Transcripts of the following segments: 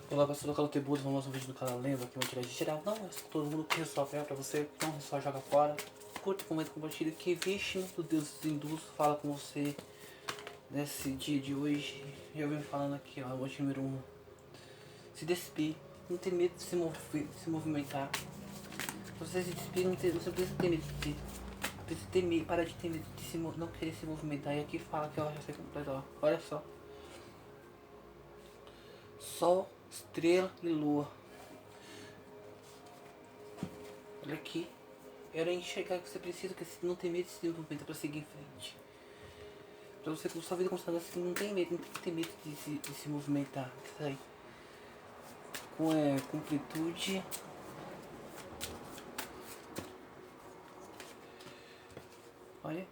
Olá pessoal do canal Tebudo, vamos mais um vídeo do canal. Lembra que uma tiragem geral não é só todo mundo que resolve, é pra você, não só joga fora. Curta, comenta, compartilha, que vixe do Deus induz fala com você nesse dia de hoje. Eu venho falando aqui, ó, motivo número 1. Se despir, não tem medo de se movimentar. Você se despir, não precisa ter medo de precisa ter medo, parar de ter medo de não querer se movimentar. E aqui fala que ó, já sei completo, ó, olha só. Sol, estrela e lua. Olha aqui. Era enxergar que você precisa, que você não tem medo de se desenvolver para seguir em frente. Pra você com sua vida constante assim, não tem medo, não tem que ter medo de se movimentar. Isso aí. Com completude. Olha.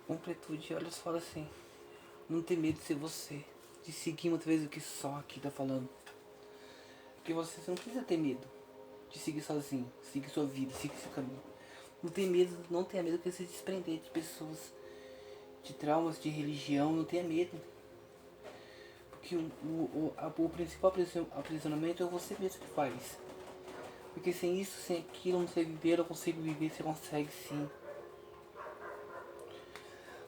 Completude, olha só assim. Não tem medo de ser você. De seguir muitas vezes o que só aqui tá falando. Porque você não precisa ter medo de seguir sozinho, seguir sua vida, seguir seu caminho. Não tem medo, não tenha medo de se desprender de pessoas, de traumas, de religião, não tenha medo. Porque o principal aprisionamento é você mesmo que faz. Porque sem isso, sem aquilo, não sei viver, eu consigo viver, você consegue sim.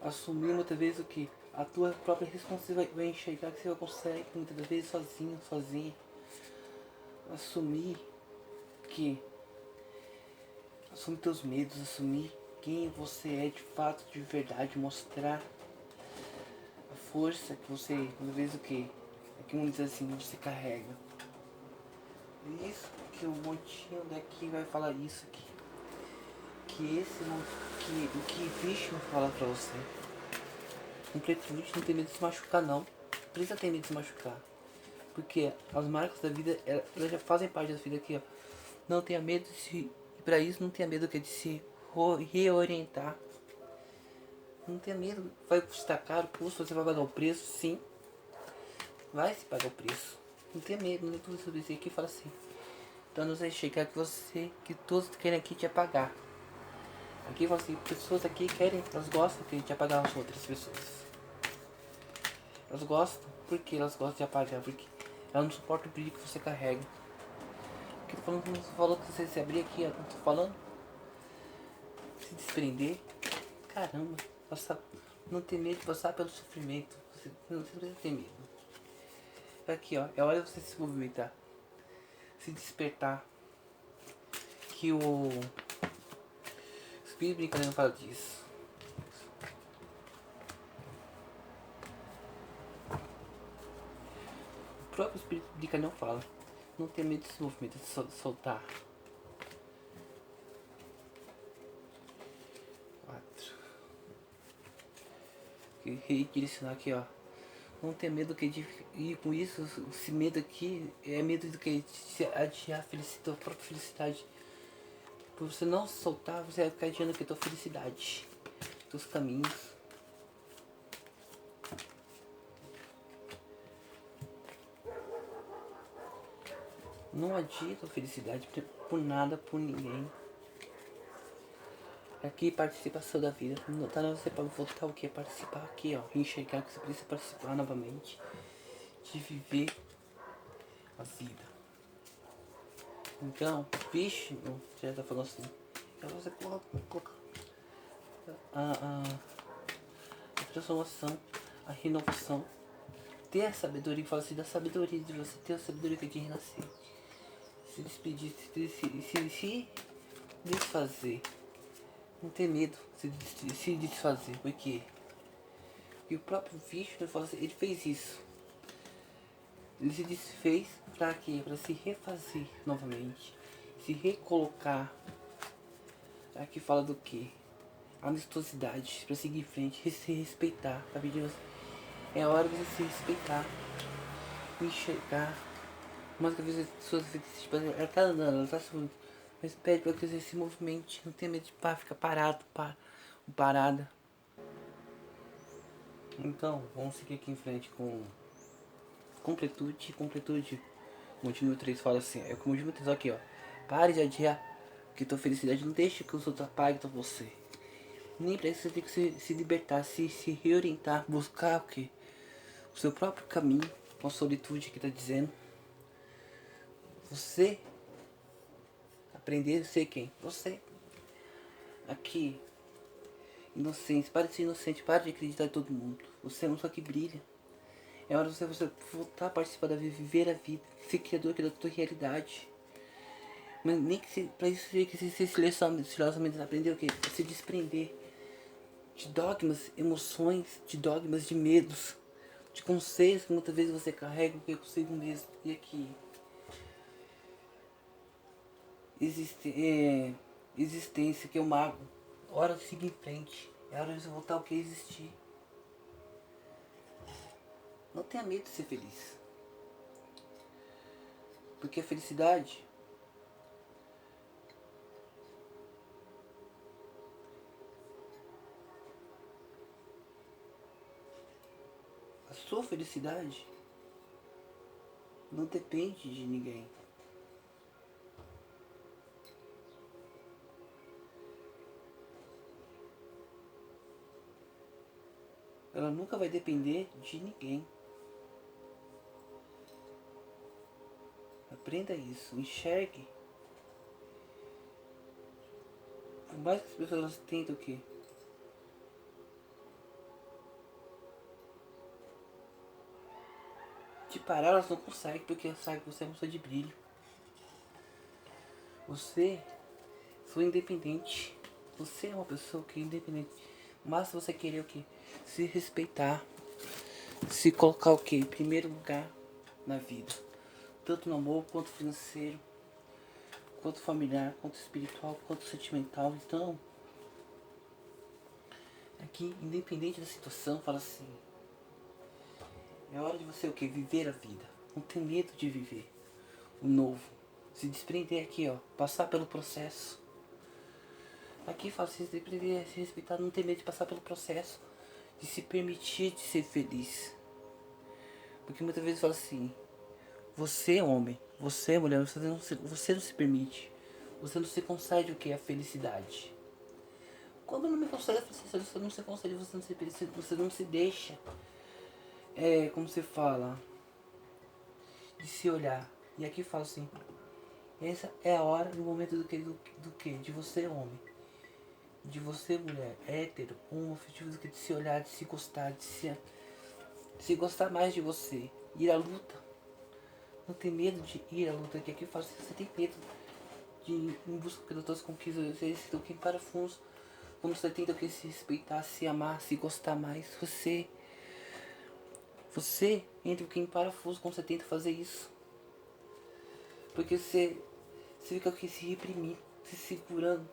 Assumir muitas vezes o que? A tua própria responsabilidade vai enxergar que você consegue muitas vezes sozinho, sozinha. Assumir que assumir teus medos, assumir quem você é de fato, de verdade, mostrar a força que você, muitas vezes o que? É que vamos dizer assim, você carrega. Isso que o montinho daqui vai falar isso aqui. Que esse não. Que o que Vishnu fala pra você. Completamente não tem medo de se machucar não. Precisa ter medo de se machucar. Porque as marcas da vida, elas já fazem parte da vida aqui, ó. Não tenha medo de se. E pra isso não tenha medo de se reorientar. Não tenha medo. Vai custar caro, custa, você vai pagar o preço, sim. Vai se pagar o preço. Não tenha medo, não é tudo sobre isso aqui fala assim. Então não sei chegar que todos querem aqui te apagar. Aqui fala assim, pessoas aqui querem, elas gostam de apagar as outras pessoas. Elas gostam, porque elas gostam de apagar, porque elas não suportam o brilho que você carrega. Porque tô falando, você falou que você se abrir aqui, ó, não tô falando. Se desprender. Caramba, passar, não ter medo de passar pelo sofrimento. Você não precisa ter medo. Aqui ó, é hora de você se movimentar. Se despertar. Que o Espírito Brincadeira fala disso. O próprio Espírito Brincadeira fala. Não ter medo de se movimentar, de soltar. 4. Redirecionar aqui ó. Não ter medo que de ir com isso, esse medo aqui é medo do que de adiar a felicidade, a própria felicidade. Por você não soltar, você vai ficar adiando aqui a tua felicidade, teus caminhos. Não adie a tua felicidade por nada, por ninguém. Aqui participação da vida. Não tá você para voltar o que? Participar aqui, ó. Enxergar que você precisa participar novamente. De viver a vida. Então, vixe, você já tá falando assim. Então você coloca a transformação, a renovação. Ter a sabedoria, fala assim, da sabedoria de você ter a sabedoria de renascer. Se despedir, se desfazer. Não ter medo de se desfazer. Por quê? E o próprio Vishnu fala assim, ele fez isso. Ele se desfez para quê? Para se refazer novamente. Se recolocar. Aqui fala do que? Amistosidade. Para seguir em frente. Se respeitar. Tá pedindo? É hora de você se respeitar. Enxergar. Mas que às vezes as pessoas tipo, ela tá andando, ela tá subindo. Mas pede para que você se movimente. Não tenha medo de ficar parado. Parada. Então, vamos seguir aqui em frente com completude. O motivo 3 fala assim, é como o motivo 3 aqui ó. Pare de adiar que tua felicidade, não deixe que os outros apaguem você. Nem pra isso você tem que se libertar, se reorientar, buscar o que? O seu próprio caminho. com a solitude que tá dizendo. Você aprender a ser quem? Você. Aqui. Inocente. Para de ser inocente. Para de acreditar em todo mundo. Você é uma pessoa que brilha. É hora de você voltar a participar da vida. Viver a vida. Ser criador aqui da tua realidade. Mas nem que se, pra isso que se silenciosamente aprender o quê? Se desprender de dogmas, emoções, de dogmas, de medos, de conceitos que muitas vezes você carrega o que é consigo mesmo. E aqui existência, que é o mago. Hora de seguir em frente. É hora de você voltar ao que é existir. Não tenha medo de ser feliz. Porque a felicidade a sua felicidade não depende de ninguém. Ela nunca vai depender de ninguém. Aprenda isso, enxergue. Por mais que as pessoas tentem o quê? Te parar, elas não conseguem, porque sabe que você é uma pessoa de brilho. Você foi independente. Você é uma pessoa que é independente. Mas se você querer o quê? Se respeitar. Se colocar o quê? Em primeiro lugar na vida. Tanto no amor, quanto financeiro, quanto familiar, quanto espiritual, quanto sentimental. Então, aqui, independente da situação, fala assim. É hora de você o quê? Viver a vida. Não ter medo de viver o novo. Se desprender aqui, ó. Passar pelo processo. Aqui fala se desprender, se respeitar, não ter medo de passar pelo processo. De se permitir de ser feliz. Porque muitas vezes fala assim. Você é homem, você é mulher, você não se permite. Você não se concede o que é a felicidade. Quando não me concede a felicidade, você não se concede, você não se deixa. É, como você fala, de se olhar. E aqui fala assim, essa é a hora, no momento do que? De você homem. De você mulher, hétero, homoafetivo, do que de se olhar, de se gostar, de se gostar mais de você. Ir à luta. Não tem medo de ir à luta, que aqui fala assim, você tem medo de ir em busca das tuas conquistas, você se toca em parafuso. Quando você tenta que se respeitar, se amar, se gostar mais, você entra em parafuso quando você tenta fazer isso. Porque você fica aqui se reprimindo, se segurando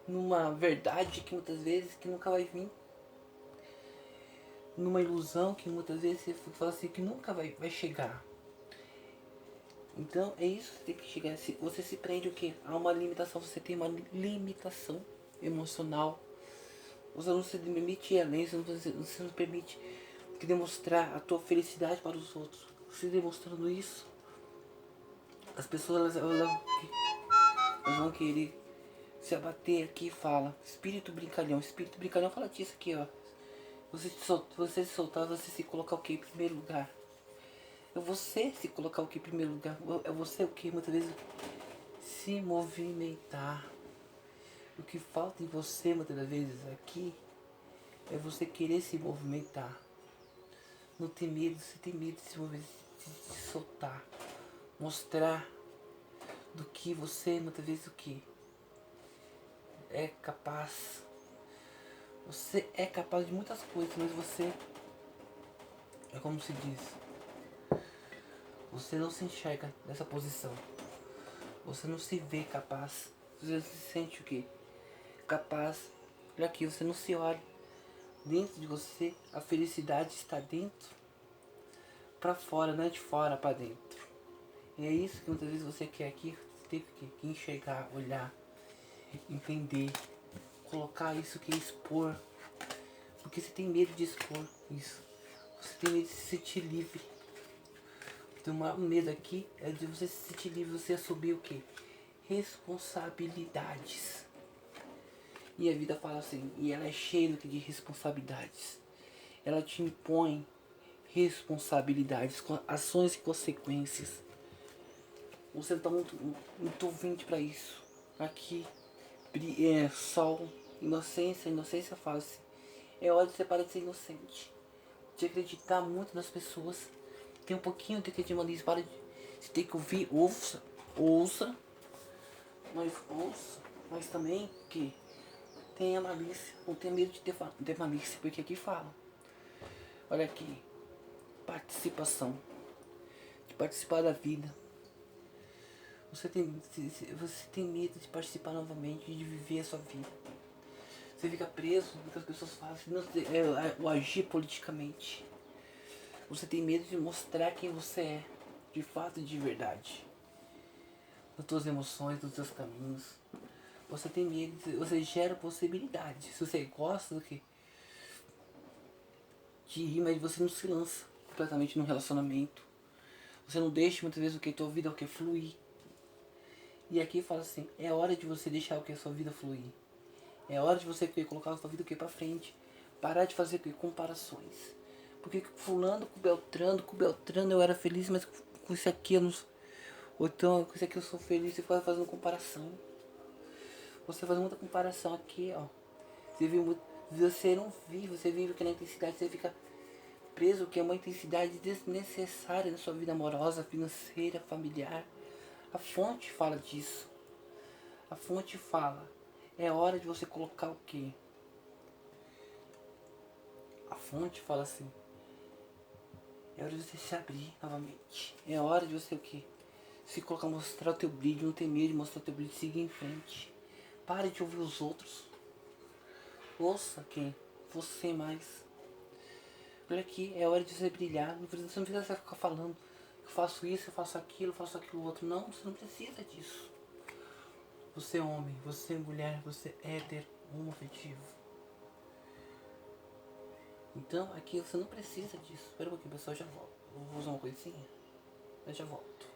numa verdade que muitas vezes que nunca vai vir. Numa ilusão que muitas vezes você fala assim que nunca vai chegar. Então é isso que tem que chegar. Você se prende o que? A uma limitação. Você tem uma limitação emocional. Você não se permite ir além. Você não permite demonstrar a tua felicidade para os outros. Você demonstrando isso, as pessoas elas vão querer se abater aqui e fala. Espírito brincalhão. Espírito brincalhão fala disso aqui, ó. Você se soltar, você se colocar o que em primeiro lugar. É você se colocar o que em primeiro lugar. É você o que muitas vezes se movimentar. O que falta em você muitas das vezes aqui é você querer se movimentar. Não ter medo, você tem medo de se mover, de se soltar. Mostrar do que você muitas vezes o que é capaz. Você é capaz de muitas coisas, mas você é como se diz. Você não se enxerga nessa posição. Você não se vê capaz. Você se sente o quê? Capaz. Olha aqui, você não se olha. Dentro de você, a felicidade está dentro para fora, não é de fora para dentro. E é isso que muitas vezes você quer aqui. Você tem que enxergar, olhar, entender, colocar isso que é expor. Porque você tem medo de expor isso. Você tem medo de se sentir livre. Então, o maior medo aqui é de você se sentir livre, você assumir o que? Responsabilidades. E a vida fala assim, e ela é cheia de responsabilidades. Ela te impõe responsabilidades, ações e consequências. Você não tá muito ouvinte para isso. Aqui, sol, inocência fala-se. É hora de você parar de ser inocente, de acreditar muito nas pessoas. Tem um pouquinho de credibilismo, para de. Você tem que ouvir, ouça, mas também que tenha malícia, não tenha medo de ter malícia, porque aqui fala. Olha aqui, participação, de participar da vida. Você tem medo de participar novamente, de viver a sua vida. Você fica preso no que as pessoas fazem, o agir politicamente. Você tem medo de mostrar quem você é, de fato e de verdade. Das suas emoções, dos seus caminhos. Você tem medo, você gera possibilidades. Se você gosta do que de ir, mas você não se lança completamente num relacionamento. Você não deixa muitas vezes o que a tua vida fluir. E aqui fala assim, é hora de você deixar o que a sua vida fluir. É hora de você colocar a sua vida pra frente. Parar de fazer comparações. Porque fulano com Beltrano eu era feliz, mas com isso aqui eu não. Ou então com isso aqui eu sou feliz. Você vai fazendo comparação. Você faz muita comparação aqui, ó. Você viu muito. Você não vive, você vive aquela intensidade, você fica preso, que é uma intensidade desnecessária na sua vida amorosa, financeira, familiar. A fonte fala disso. A fonte fala. É hora de você colocar o quê? A fonte fala assim. É hora de você se abrir novamente. É hora de você o quê? Se colocar, mostrar o teu brilho, não ter medo de mostrar o teu brilho, seguir em frente. Pare de ouvir os outros. Ouça quem? Você mais. Olha aqui, é hora de você brilhar. Você não precisa ficar falando. Eu faço isso, eu faço aquilo outro. Não, você não precisa disso. Você é homem, você é mulher, você é hétero, homoafetivo. Então aqui você não precisa disso. Espera um pouquinho, pessoal, já volto. Eu vou usar uma coisinha. Eu já volto.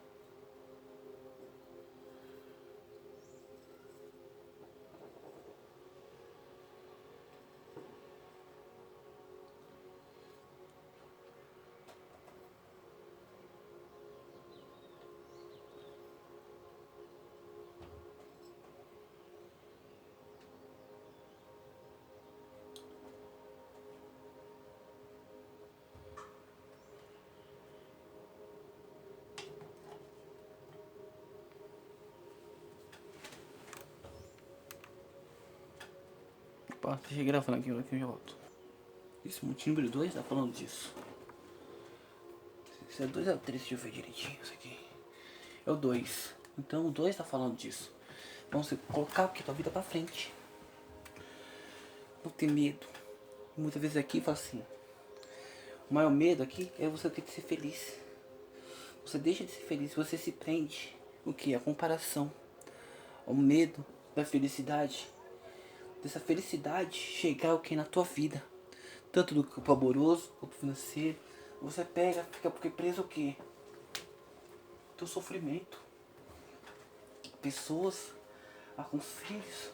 Opa, deixa gravando aqui, eu já volto. Esse número 2 tá falando disso. Esse é 2 ou 3, deixa eu ver direitinho isso aqui. É o 2. Então o 2 tá falando disso. Então você colocar o que? Tua vida pra frente. Não ter medo. Muitas vezes aqui fala assim. O maior medo aqui é você ter que ser feliz. Você deixa de ser feliz, você se prende. O que? A comparação. O medo da felicidade. Dessa felicidade chegar o que? Na tua vida. Tanto do campo amoroso, quanto financeiro. Você pega, fica porque preso o que? Teu sofrimento. Pessoas com filhos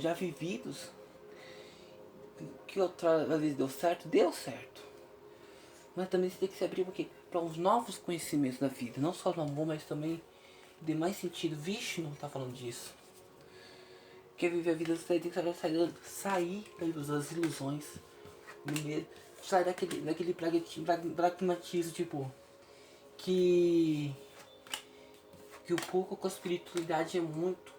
já vividos, que outra vez deu certo, mas também você tem que se abrir para uns novos conhecimentos da vida, não só no amor, mas também de mais sentido. Vixe, não tá falando disso. Quer viver a vida, você tem que sair das ilusões, do medo, sair daquele pragmatismo, tipo, que o pouco com a espiritualidade é muito,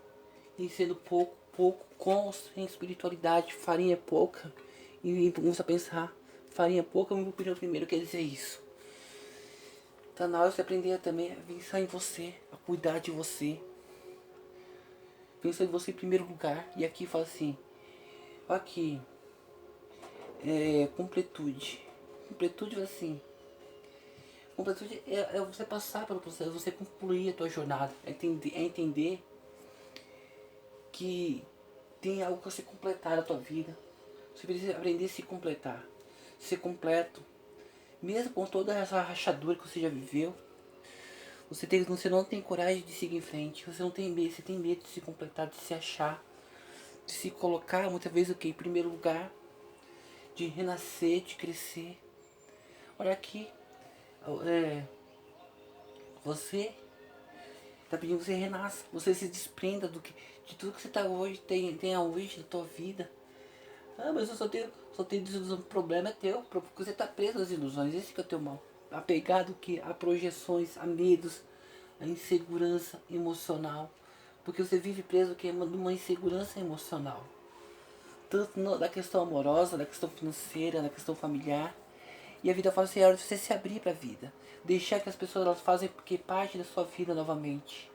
e sendo pouco com sem espiritualidade, farinha é pouca, e começa a pensar, farinha é pouca, meu opinião primeiro quer dizer isso. Tá na hora de você aprender também a pensar em você, a cuidar de você. Pensar em você em primeiro lugar. E aqui fala assim, aqui, completude. Completude assim. Completude é você passar pelo processo, você concluir a tua jornada. É entender que tem algo a se completar na tua vida. Você precisa aprender a se completar. Ser completo. Mesmo com toda essa rachadura que você já viveu. Você não tem coragem de seguir em frente. Você não tem medo. Você tem medo de se completar, de se achar. De se colocar muitas vezes o que? Em primeiro lugar. de renascer, de crescer. Olha aqui, você tá pedindo que você renasça, você se desprenda de tudo que você tá hoje, tenha hoje na tua vida. Ah, mas eu só tenho desilusão. O problema é teu, porque você tá preso às ilusões, esse que é o teu mal. Apegado que a projeções, a medos, a insegurança emocional. Porque você vive preso que é uma insegurança emocional. Tanto da questão amorosa, da questão financeira, da questão familiar. E a vida fala assim, é hora de você se abrir para a vida. Deixar que as pessoas elas fazem porque parte da sua vida novamente.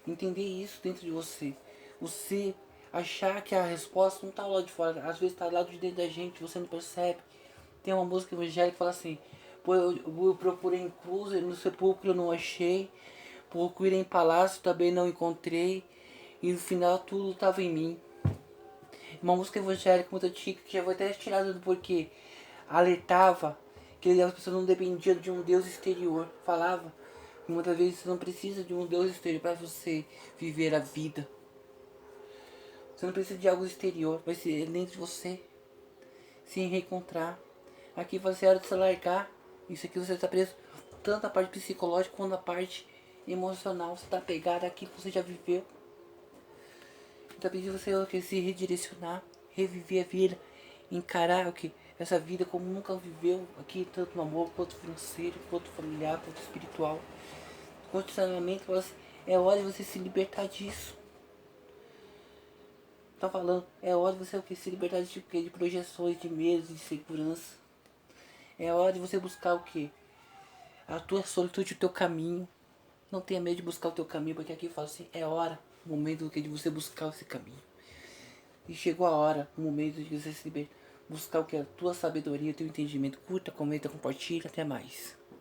Entender isso dentro de você. Você achar que a resposta não está lá de fora, às vezes está lá de dentro da gente, você não percebe. Tem uma música evangélica que fala assim, pô, eu procurei em cruz, no sepulcro eu não achei, procurei em palácio, também não encontrei, e no final tudo estava em mim. Uma música evangélica muito antiga que já foi até tirada do porquê. Alertava que as pessoas não dependiam de um Deus exterior. Falava que muitas vezes você não precisa de um Deus exterior para você viver a vida. Você não precisa de algo exterior, vai ser dentro de você. Se reencontrar. Aqui você é hora de se largar. Isso aqui você está preso tanto a parte psicológica quanto a parte emocional. Você está pegado aqui que você já viveu. Então pedindo você o que se redirecionar, reviver a vida, encarar o que essa vida como nunca viveu aqui, tanto no amor quanto financeiro, quanto familiar, quanto espiritual. Condicionamento, é hora de você se libertar disso. Tá falando, é hora de você o que se libertar de projeções, de medos, de insegurança. É hora de você buscar o que? A tua solitude, o teu caminho. Não tenha medo de buscar o teu caminho, porque aqui fala assim, é hora, o momento de você buscar esse caminho. E chegou a hora, o momento de você se libertar, buscar o que é a tua sabedoria, o teu entendimento. Curta, comenta, compartilha, até mais.